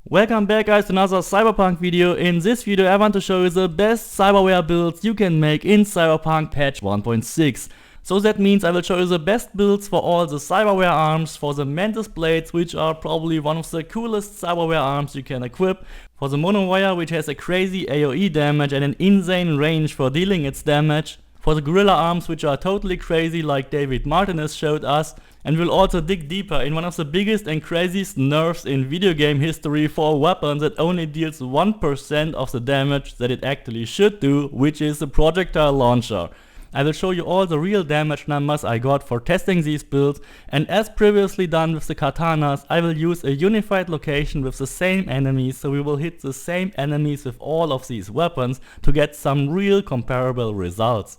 Welcome back guys to another Cyberpunk video. In this video I want to show you the best cyberware builds you can make in Cyberpunk patch 1.6. So that means I will show you the best builds for all the cyberware arms, for the Mantis blades, which are probably one of the coolest cyberware arms you can equip, for the Monowire, which has a crazy AoE damage and an insane range for dealing its damage, for the gorilla arms, which are totally crazy like David Martinez showed us, and we'll also dig deeper in one of the biggest and craziest nerfs in video game history for a weapon that only deals 1% of the damage that it actually should do, which is the projectile launcher. I will show you all the real damage numbers I got for testing these builds, and as previously done with the katanas, I will use a unified location with the same enemies, so we will hit the same enemies with all of these weapons to get some real comparable results.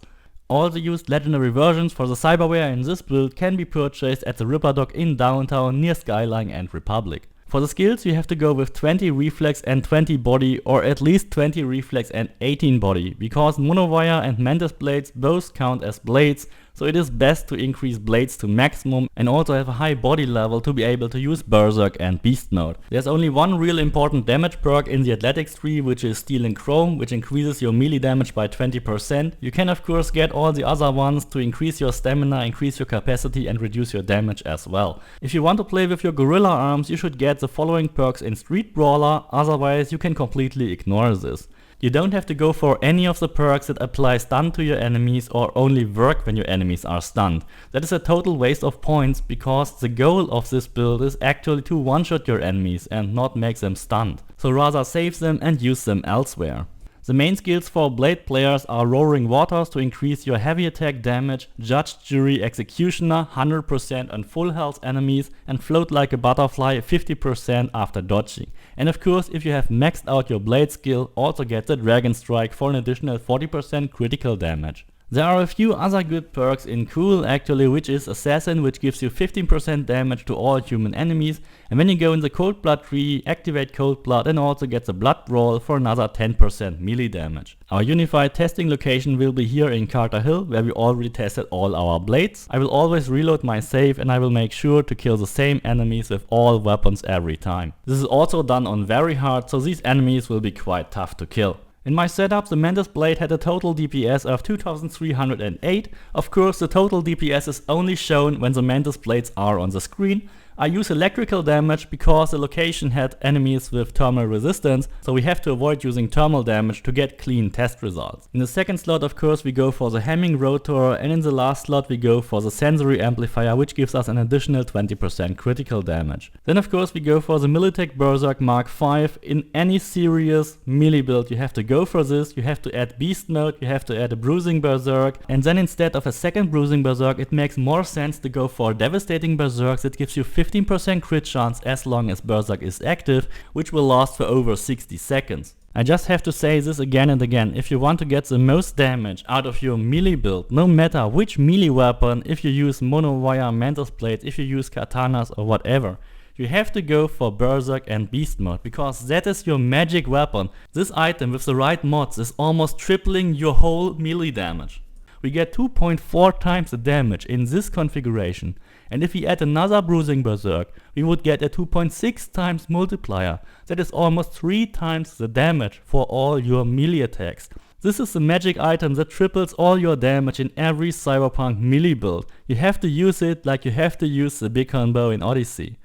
All the used legendary versions for the cyberware in this build can be purchased at the Ripper Dock in downtown near Skyline and Republic. For the skills you have to go with 20 reflex and 20 body, or at least 20 reflex and 18 body, because Monowire and Mantis blades both count as blades, so it is best to increase blades to maximum and also have a high body level to be able to use Berserk and Beast Mode. There's only one real important damage perk in the athletics tree, which is Steel and Chrome, which increases your melee damage by 20%. You can of course get all the other ones to increase your stamina, increase your capacity and reduce your damage as well. If you want to play with your gorilla arms, you should get the following perks in Street Brawler, otherwise you can completely ignore this. You don't have to go for any of the perks that apply stun to your enemies or only work when your enemies are stunned. That is a total waste of points, because the goal of this build is actually to one-shot your enemies and not make them stunned. So rather save them and use them elsewhere. The main skills for blade players are Roaring Waters to increase your heavy attack damage, Judge, Jury, Executioner 100% on full health enemies, and Float Like a Butterfly 50% after dodging. And of course, if you have maxed out your blade skill, also get the Dragon Strike for an additional 40% critical damage. There are a few other good perks in Cool actually, which is Assassin, which gives you 15% damage to all human enemies, and when you go in the Cold Blood tree, activate Cold Blood and also get the Blood Brawl for another 10% melee damage. Our unified testing location will be here in Carter Hill, where we already tested all our blades. I will always reload my save and I will make sure to kill the same enemies with all weapons every time. This is also done on very hard, so these enemies will be quite tough to kill. In my setup, the Mantis blade had a total DPS of 2308. Of course, the total DPS is only shown when the Mantis blades are on the screen. I use electrical damage because the location had enemies with thermal resistance, so we have to avoid using thermal damage to get clean test results. In the second slot, of course, we go for the Hemming Rotor, and in the last slot we go for the Sensory Amplifier, which gives us an additional 20% critical damage. Then of course we go for the Militech Berserk Mark V. In any serious melee build you have to go for this, you have to add Beast Mode, you have to add a Bruising Berserk, and then instead of a second Bruising Berserk it makes more sense to go for Devastating Berserk that gives you 15% crit chance as long as Berserk is active, which will last for over 60 seconds. I just have to say this again and again, if you want to get the most damage out of your melee build, no matter which melee weapon, if you use Monowire, Mantis blades, if you use katanas or whatever, you have to go for Berserk and Beast Mode, because that is your magic weapon. This item with the right mods is almost tripling your whole melee damage. We get 2.4 times the damage in this configuration, and if we add another Bruising Berserk, we would get a 2.6 times multiplier. That is almost 3 times the damage for all your melee attacks. This is the magic item that triples all your damage in every Cyberpunk melee build. You have to use it like you have to use the big combo in Odyssey.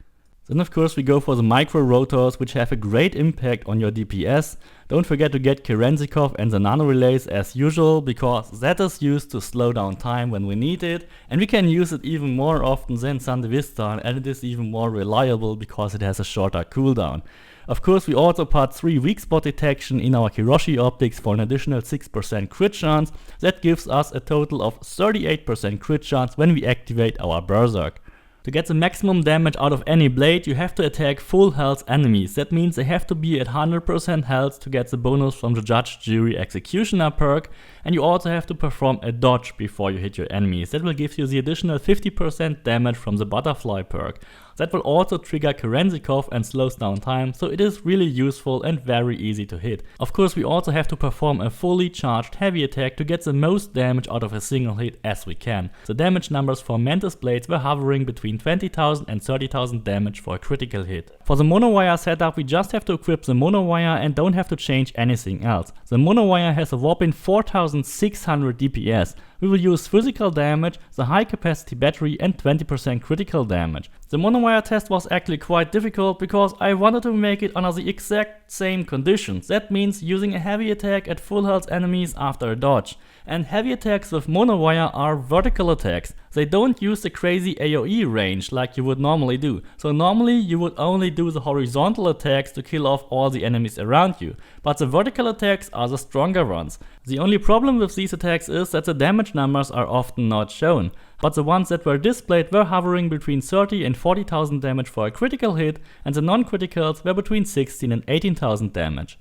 Then of course we go for the Micro Rotors, which have a great impact on your DPS. Don't forget to get Kerenzikov and the Nano Relays as usual, because that is used to slow down time when we need it, and we can use it even more often than Sandevistan, and it is even more reliable because it has a shorter cooldown. Of course we also put 3 weak spot detection in our Kiroshi optics for an additional 6% crit chance. That gives us a total of 38% crit chance when we activate our Berserk. To get the maximum damage out of any blade, you have to attack full health enemies. That means they have to be at 100% health to get the bonus from the Judge, Jury, Executioner perk. and you also have to perform a dodge before you hit your enemies. That will give you the additional 50% damage from the butterfly perk. That will also trigger Kerenzikov and slows down time, so it is really useful and very easy to hit. Of course, we also have to perform a fully charged heavy attack to get the most damage out of a single hit as we can. The damage numbers for Mantis blades were hovering between 20,000 and 30,000 damage for a critical hit. For the Monowire setup, we just have to equip the Monowire and don't have to change anything else. The Monowire has a whopping 4600 DPS. We will use physical damage, the high capacity battery and 20% critical damage. The Monowire test was actually quite difficult because I wanted to make it under the exact same conditions. That means using a heavy attack at full health enemies after a dodge. And heavy attacks with Monowire are vertical attacks. They don't use the crazy AoE range like you would normally do. So normally you would only do the horizontal attacks to kill off all the enemies around you. But the vertical attacks are the stronger ones. The only problem with these attacks is that the damage numbers are often not shown. But the ones that were displayed were hovering between 30 and 40,000 damage for a critical hit, and the non-criticals were between 16 and 18,000 damage.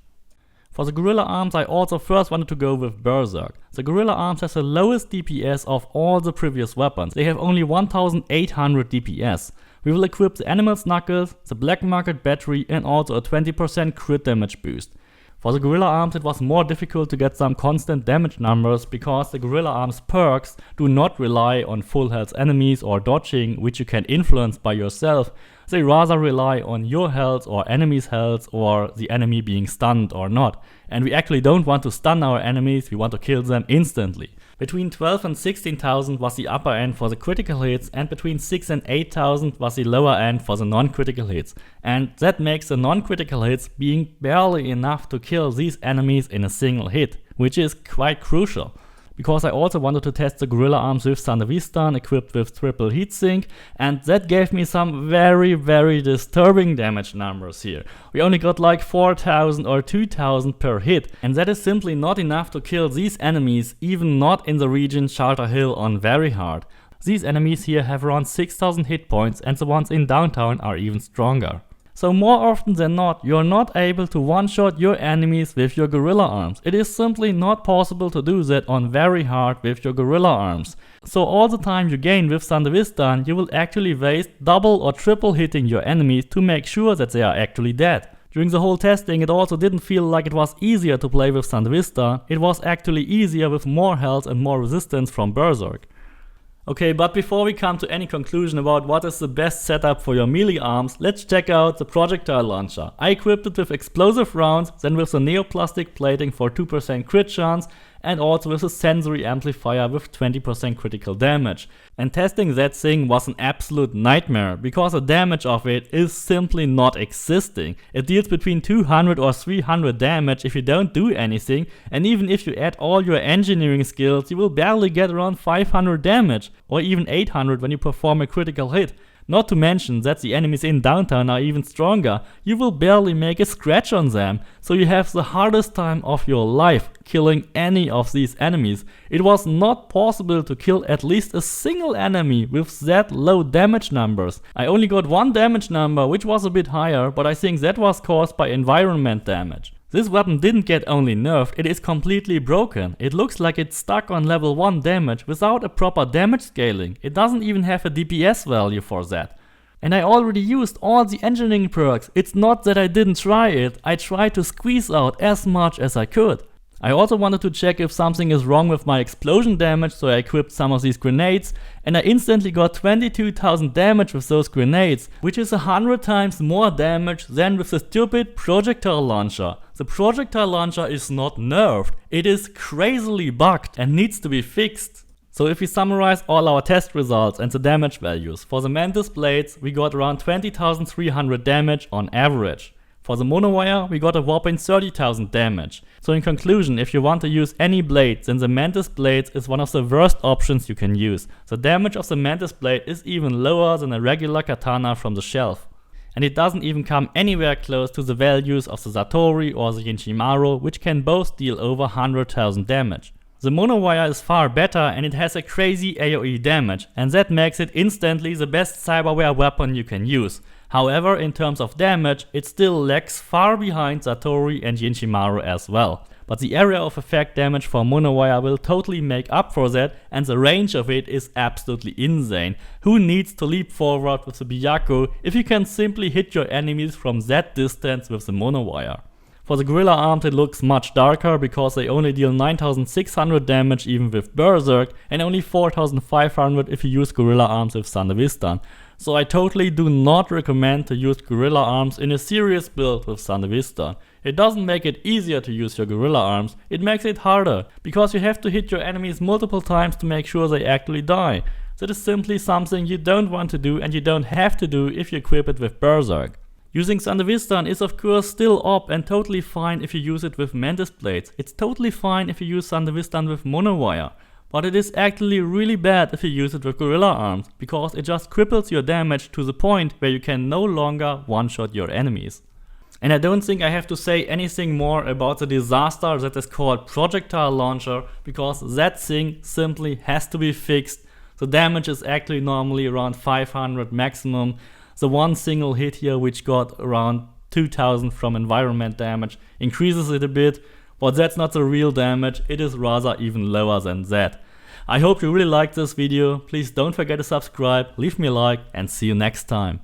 For the Gorilla Arms, I also first wanted to go with Berserk. The Gorilla Arms has the lowest DPS of all the previous weapons. They have only 1800 DPS. We will equip the Animal's Knuckles, the Black Market Battery and also a 20% crit damage boost. For the Gorilla Arms it was more difficult to get some constant damage numbers because the Gorilla Arms perks do not rely on full health enemies or dodging, which you can influence by yourself. They rather rely on your health or enemy's health or the enemy being stunned or not. And we actually don't want to stun our enemies, we want to kill them instantly. Between 12 and 16,000 was the upper end for the critical hits and between 6 and 8,000 was the lower end for the non-critical hits. And that makes the non-critical hits being barely enough to kill these enemies in a single hit, which is quite crucial. Because I also wanted to test the Gorilla Arms with Sandevistan equipped with triple heatsink, and that gave me some very disturbing damage numbers here. We only got like 4,000 or 2,000 per hit, and that is simply not enough to kill these enemies, even not in the region Charter Hill on very hard. These enemies here have around 6,000 hit points and the ones in downtown are even stronger. So more often than not, you're not able to one-shot your enemies with your Gorilla Arms. It is simply not possible to do that on very hard with your Gorilla Arms. So all the time you gain with Sandevistan, you will actually waste double or triple hitting your enemies to make sure that they are actually dead. During the whole testing it also didn't feel like it was easier to play with Sandevistan, it was actually easier with more health and more resistance from Berserk. Okay, but before we come to any conclusion about what is the best setup for your melee arms, let's check out the projectile launcher. I equipped it with explosive rounds, then with the neoplastic plating for 2% crit chance, and also with a sensory amplifier with 20% critical damage. And testing that thing was an absolute nightmare, because the damage of it is simply not existing. It deals between 200 or 300 damage if you don't do anything, and even if you add all your engineering skills, you will barely get around 500 damage, or even 800 when you perform a critical hit. Not to mention that the enemies in downtown are even stronger. You will barely make a scratch on them, so you have the hardest time of your life killing any of these enemies. It was not possible to kill at least a single enemy with that low damage numbers. I only got one damage number, which was a bit higher, but I think that was caused by environment damage. This weapon didn't get only nerfed, it is completely broken. It looks like it's stuck on level 1 damage without a proper damage scaling. It doesn't even have a DPS value for that. And I already used all the engineering perks. It's not that I didn't try it, I tried to squeeze out as much as I could. I also wanted to check if something is wrong with my explosion damage, so I equipped some of these grenades, and I instantly got 22,000 damage with those grenades, which is 100 times more damage than with the stupid projectile launcher. The projectile launcher is not nerfed, it is crazily bugged and needs to be fixed. So if we summarize all our test results and the damage values, for the Mantis blades we got around 20,300 damage on average. For the Monowire we got a whopping 30,000 damage. So in conclusion, if you want to use any blade, then the Mantis blades is one of the worst options you can use. The damage of the Mantis blade is even lower than a regular katana from the shelf. And it doesn't even come anywhere close to the values of the Satori or the Yenshimaru, which can both deal over 100,000 damage. The Monowire is far better and it has a crazy AoE damage, and that makes it instantly the best cyberware weapon you can use. However, in terms of damage, it still lags far behind Satori and Yenshimaru as well. but the area of effect damage for Monowire will totally make up for that, and the range of it is absolutely insane. Who needs to leap forward with the Byaku if you can simply hit your enemies from that distance with the Monowire? For the Gorilla Arms it looks much darker because they only deal 9600 damage even with Berserk and only 4500 if you use Gorilla Arms with Sandevistan. So I totally do not recommend to use Gorilla Arms in a serious build with Sandevistan. It doesn't make it easier to use your Gorilla Arms, it makes it harder, because you have to hit your enemies multiple times to make sure they actually die. That is simply something you don't want to do and you don't have to do if you equip it with Berserk. Using Sandevistan is of course still op and totally fine if you use it with Mantis blades. It's totally fine if you use Sandevistan with Monowire. But it is actually really bad if you use it with Gorilla Arms, because it just cripples your damage to the point where you can no longer one-shot your enemies. And I don't think I have to say anything more about the disaster that is called Projectile Launcher, because that thing simply has to be fixed. The damage is actually normally around 500 maximum. The one single hit here, which got around 2000 from environment damage, increases it a bit, but that's not the real damage, it is rather even lower than that. I hope you really liked this video, please don't forget to subscribe, leave me a like and see you next time.